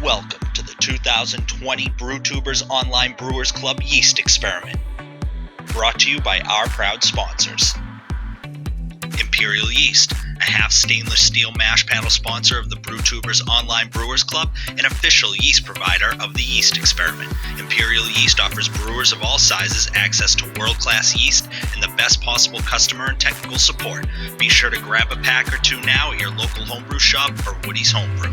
Welcome to the 2020 BrewTubers Online Brewers Club Yeast Experiment. Brought to you by our proud sponsors. Imperial Yeast, a half stainless steel mash paddle sponsor of the BrewTubers Online Brewers Club, an official yeast provider of the Yeast Experiment. Imperial Yeast offers brewers of all sizes access to world-class yeast and the best possible customer and technical support. Be sure to grab a pack or two now at your local homebrew shop or Woody's Homebrew.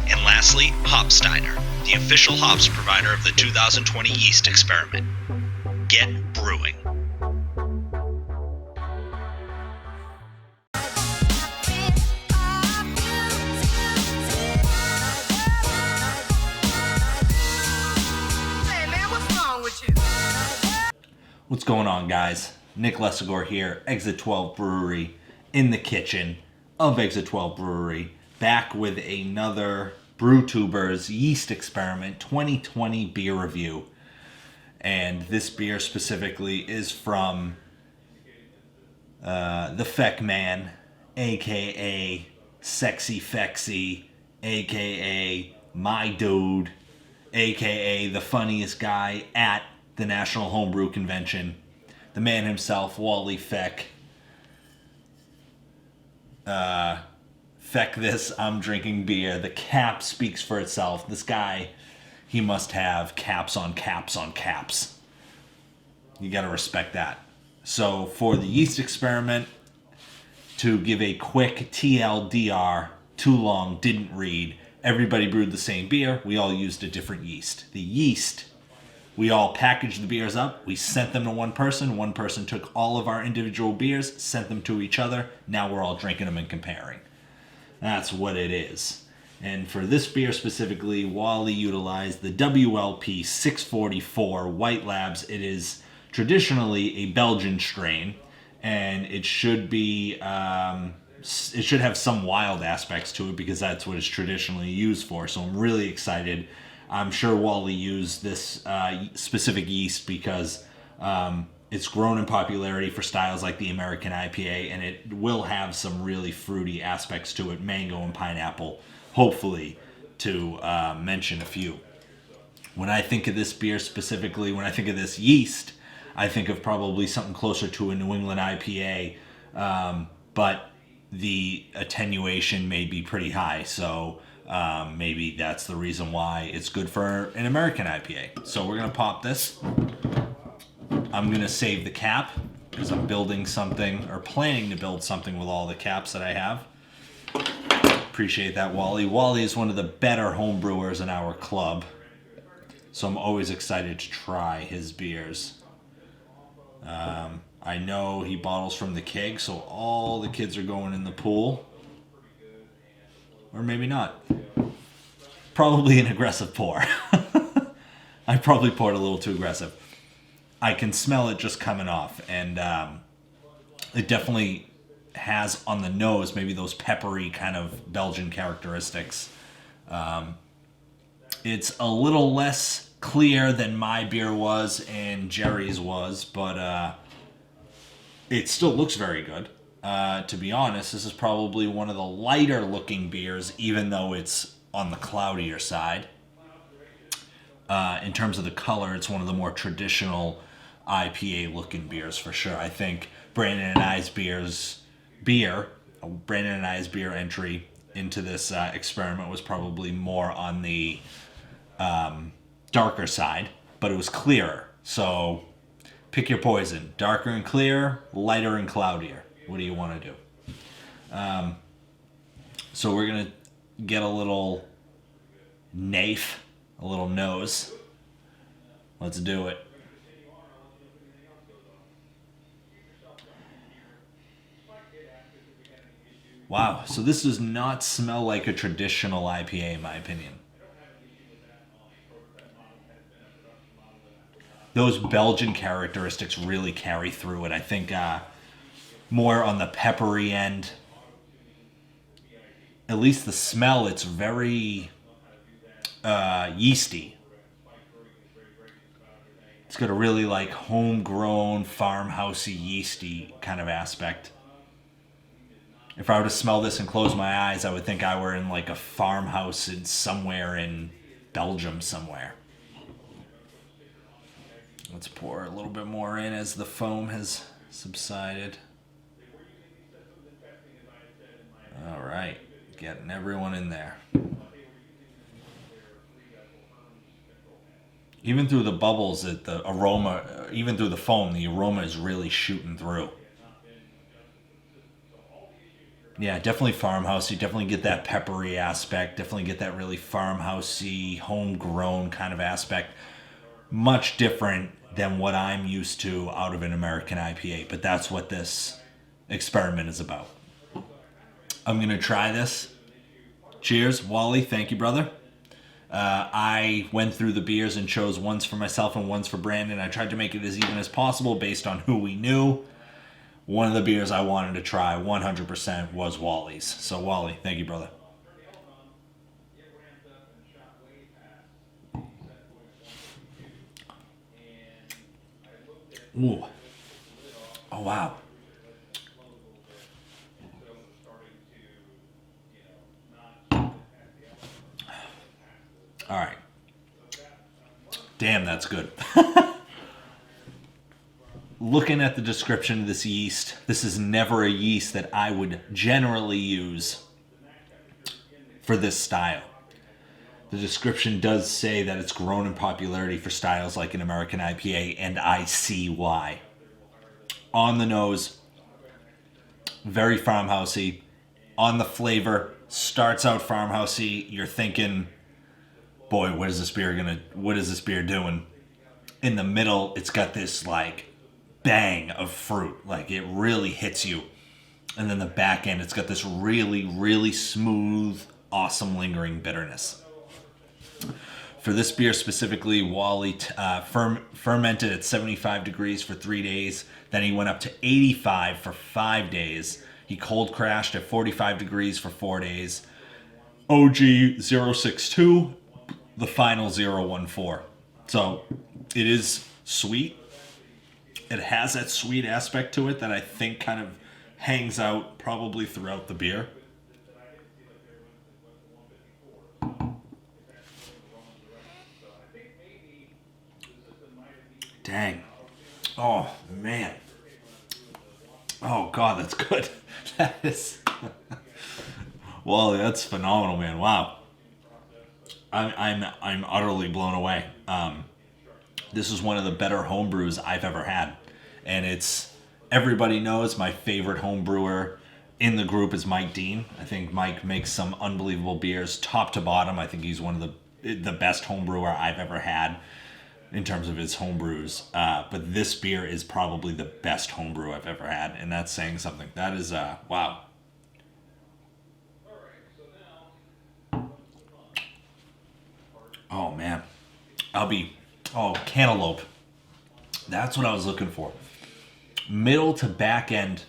And lastly, Hopsteiner, the official hops provider of the 2020 Yeast Experiment. Get brewing. What's going on, guys? Nick Lesegor here, Exit 12 Brewery, in the kitchen of Exit 12 Brewery, back with another BrewTubers Yeast Experiment 2020 beer review. And this beer specifically is from the Feck man, aka Sexy Fecksy, aka my dude, aka the funniest guy at the National Homebrew Convention, the man himself, Wally Feck. Feck this, I'm drinking beer. The cap speaks for itself. This guy, he must have caps on caps on caps. You gotta respect that. So for the Yeast Experiment, to give a quick TLDR, too long, didn't read, everybody brewed the same beer. We all used a different yeast. The yeast, we all packaged the beers up. We sent them to one person. One person took all of our individual beers, sent them to each other. Now we're all drinking them and comparing. That's what it is. And for this beer specifically, Wally utilized the WLP644 White Labs. It is traditionally a Belgian strain, and it should be it should have some wild aspects to it because that's what it's traditionally used for. So I'm really excited. I'm sure Wally used this specific yeast because it's grown in popularity for styles like the American IPA, and it will have some really fruity aspects to it, mango and pineapple, hopefully, to mention a few. When I think of this beer specifically, when I think of this yeast, I think of probably something closer to a New England IPA, but the attenuation may be pretty high, so maybe that's the reason why it's good for an American IPA. So we're going to pop this. I'm going to save the cap because I'm building something, or planning to build something with all the caps that I have. Appreciate that, Wally. Wally is one of the better home brewers in our club, so I'm always excited to try his beers. I know he bottles from the keg, so all the kids are going in the pool. Or maybe not. Probably an aggressive pour. I probably poured a little too aggressive. I can smell it just coming off, and it definitely has on the nose maybe those peppery kind of Belgian characteristics. It's a little less clear than my beer was and Jerry's was, but it still looks very good. To be honest, this is probably one of the lighter looking beers, even though it's on the cloudier side. In terms of the color, it's one of the more traditional IPA looking beers for sure. I think Brandon and I's beer entry into this experiment was probably more on the darker side, but it was clearer. So pick your poison. Darker and clear, lighter and cloudier. What do you want to do? So we're going to get a little nafe, a little nose. Let's do it. Wow, so this does not smell like a traditional IPA in my opinion. Those Belgian characteristics really carry through it. I think more on the peppery end. At least the smell, it's very yeasty. It's got a really like homegrown, farmhousey, yeasty kind of aspect. If I were to smell this and close my eyes, I would think I were in like a farmhouse somewhere in Belgium somewhere. Let's pour a little bit more in as the foam has subsided. All right, getting everyone in there. Even through the bubbles, the aroma, even through the foam, the aroma is really shooting through. Yeah, definitely farmhouse. You definitely get that peppery aspect. Definitely get that really farmhousey, homegrown kind of aspect. Much different than what I'm used to out of an American IPA. But that's what this experiment is about. I'm going to try this. Cheers, Wally. Thank you, brother. I went through the beers and chose ones for myself and ones for Brandon. I tried to make it as even as possible based on who we knew. One of the beers I wanted to try 100% was Wally's. So, Wally, thank you, brother. Ooh. Oh, wow. All right. Damn, that's good. Looking at the description of this yeast, this is never a yeast that I would generally use for this style. The description does say that it's grown in popularity for styles like an American IPA, and I see why. On the nose, very farmhousey. On the flavor, starts out farmhousey. You're thinking, boy, what is this beer doing? In the middle, it's got this like bang of fruit, like it really hits you. And then the back end, it's got this really, really smooth, awesome lingering bitterness. For this beer specifically, Wally fermented at 75 degrees for 3 days. Then he went up to 85 for 5 days. He cold crashed at 45 degrees for 4 days. OG 062, the final 014. So it is sweet. It has that sweet aspect to it that I think kind of hangs out probably throughout the beer. Dang. Oh, man. Oh, God, that's good. That is... Wally, that's phenomenal, man. Wow. I'm utterly blown away. This is one of the better homebrews I've ever had. And it's... Everybody knows my favorite homebrewer in the group is Mike Dean. I think Mike makes some unbelievable beers, top to bottom. I think he's one of the best homebrewer I've ever had in terms of his homebrews. But this beer is probably the best homebrew I've ever had, and that's saying something. That is, wow. Oh, man. Cantaloupe. That's what I was looking for. Middle to back end.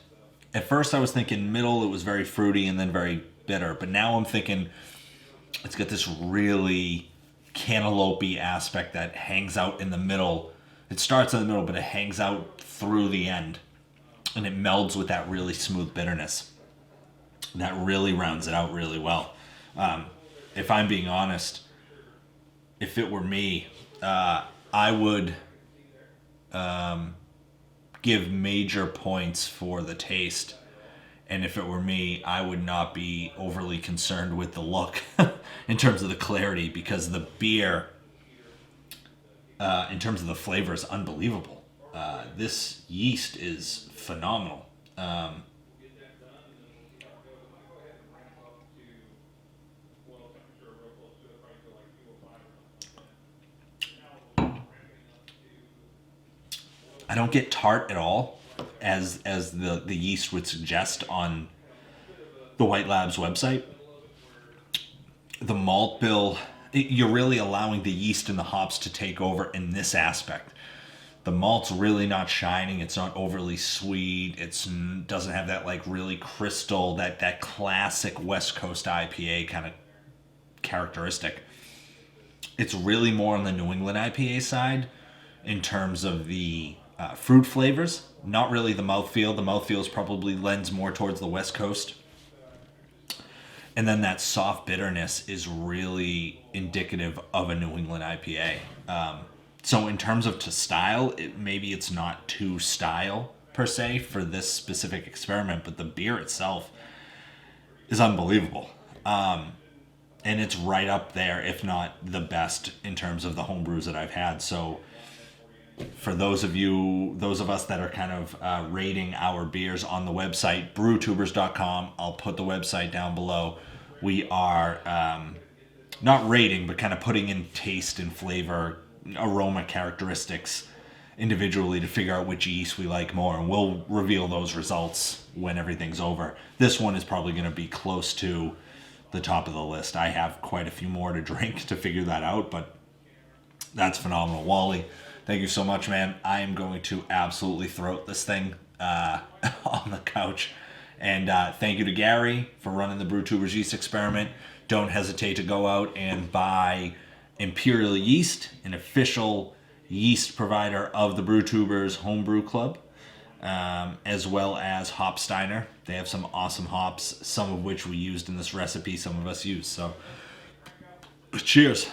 At first I was thinking middle, it was very fruity and then very bitter. But now I'm thinking it's got this really cantaloupe-y aspect that hangs out in the middle. It starts in the middle, but it hangs out through the end. And it melds with that really smooth bitterness. That really rounds it out really well. If I'm being honest, if it were me, I would give major points for the taste. And if it were me, I would not be overly concerned with the look in terms of the clarity, because the beer, in terms of the flavor, is unbelievable. This yeast is phenomenal. I don't get tart at all, as the yeast would suggest on the White Labs website. The malt bill, you're really allowing the yeast and the hops to take over in this aspect. The malt's really not shining. It's not overly sweet. It doesn't have that like really crystal, that classic West Coast IPA kind of characteristic. It's really more on the New England IPA side in terms of the fruit flavors. Not really the mouthfeel. The mouthfeel probably lends more towards the West Coast And then that soft bitterness is really indicative of a New England IPA. So in terms of to style, maybe it's not too style per se for this specific experiment, but the beer itself is unbelievable. And it's right up there, if not the best, in terms of the homebrews that I've had. So for those of us that are kind of rating our beers on the website, brewtubers.com, I'll put the website down below. We are not rating, but kind of putting in taste and flavor, aroma characteristics individually to figure out which yeast we like more. And we'll reveal those results when everything's over. This one is probably going to be close to the top of the list. I have quite a few more to drink to figure that out, but that's phenomenal. Wally, thank you so much, man. I am going to absolutely throat this thing on the couch. And thank you to Gary for running the BrewTubers Yeast Experiment. Don't hesitate to go out and buy Imperial Yeast, an official yeast provider of the BrewTubers Homebrew Club, as well as Hopsteiner. They have some awesome hops, some of which we used in this recipe, some of us used. So, cheers.